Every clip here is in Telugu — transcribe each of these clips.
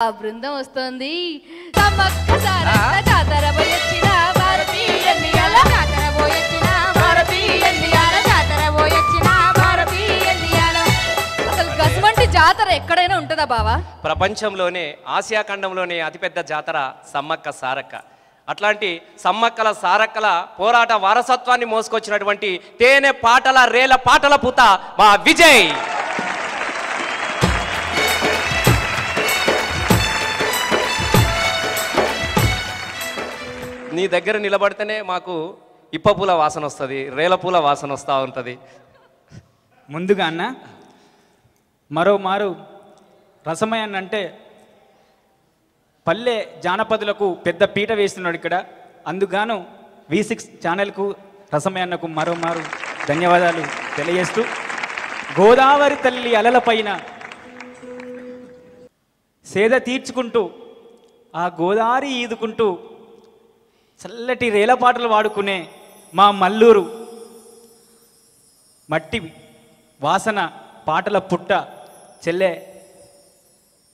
ఆ బృందం వస్తుంది సమ్మక్క సారక్క జాతర పోయొచ్చిన భారతీయుల జాతర పోయొచ్చిన భారతీయుల జాతర పోయొచ్చిన భారతీయుల. అసలు గసుమంటి జాతర ఎక్కడైనా ఉంటుందా బావా? ప్రపంచంలోనే ఆసియా ఖండంలోనే అతిపెద్ద జాతర సమ్మక్క సారక్క. అట్లాంటి సమ్మక్కల సారక్కల పోరాట వారసత్వాన్ని మోసుకొచ్చినటువంటి తేనె పాటల రేల పాటల పూత మా విజయ్. నీ దగ్గర నిలబడితేనే మాకు ఇప్పపూల వాసన వస్తుంది, రేలపూల వాసన వస్తూ ఉంటుంది. ముందుగా అన్న మరోమారు రసమయ్య అంటే పల్లె జానపదులకు పెద్ద పీట వేస్తున్నాడు ఇక్కడ. అందుగాను V6 ఛానల్కు రసమయ్యకు మరోమారు ధన్యవాదాలు తెలియజేస్తూ, గోదావరి తల్లి అలలపైన సేద తీర్చుకుంటూ ఆ గోదావరి ఈదుకుంటూ చల్లటి రేలపాటలు వాడుకునే మా మల్లూరు మట్టి వాసన పాటల పుట్ట చెల్లె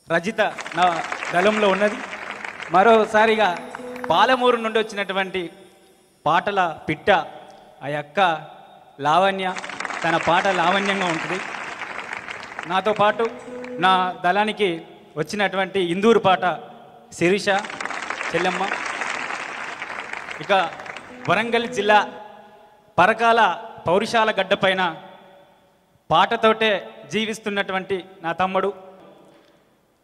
రజిత నా దళంలో ఉన్నది. మరోసారిగా పాలమూరు నుండి వచ్చినటువంటి పాటల పిట్ట ఆ యొక్క లావణ్య, తన పాట లావణ్యంగా ఉంటుంది. నాతో పాటు నా దళానికి వచ్చినటువంటి ఇందూరు పాట శిరీష చెల్లెమ్మ. ఇక వరంగల్ జిల్లా పరకాల పౌరుషాల గడ్డపైన పాటతోటే జీవిస్తున్నటువంటి నా తమ్ముడు,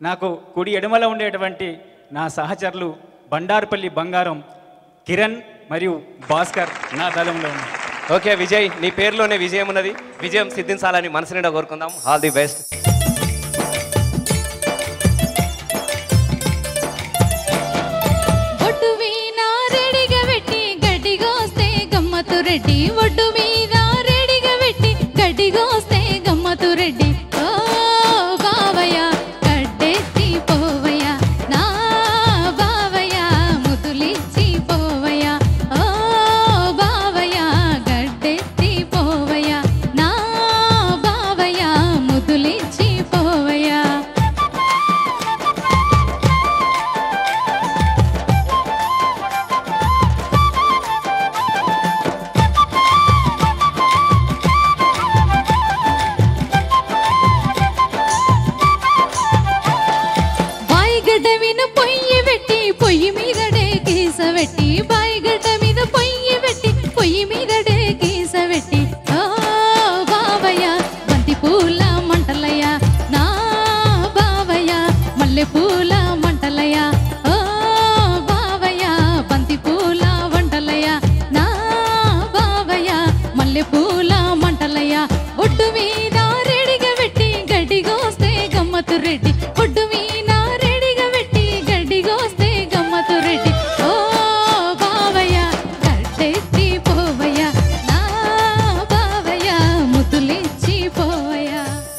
నాకు కుడి ఎడమలో ఉండేటువంటి నా సహచరులు బండారుపల్లి బంగారం కిరణ్ మరియు భాస్కర్ నా దళంలో ఉన్నారు. ఓకే విజయ్, నీ పేరులోనే విజయం ఉన్నది. విజయం సిద్ధించాలని మనసు నిండా కోరుకుందాం. All the best. రెడ్డి ఒడ్డు మీద రెడిగా పెట్టి గడ్డిగోస్తే గమ్మతు రెడ్డి. ఓ బావయ్య గడ్డెత్తి పోవయ్య నా బావయ్య ముదులిచ్చి పోవయ్య. ఓ బావయ్య గడ్డెత్తి పోవయ్య నా బావయ్య ముదులిచ్చి పోవయ్య.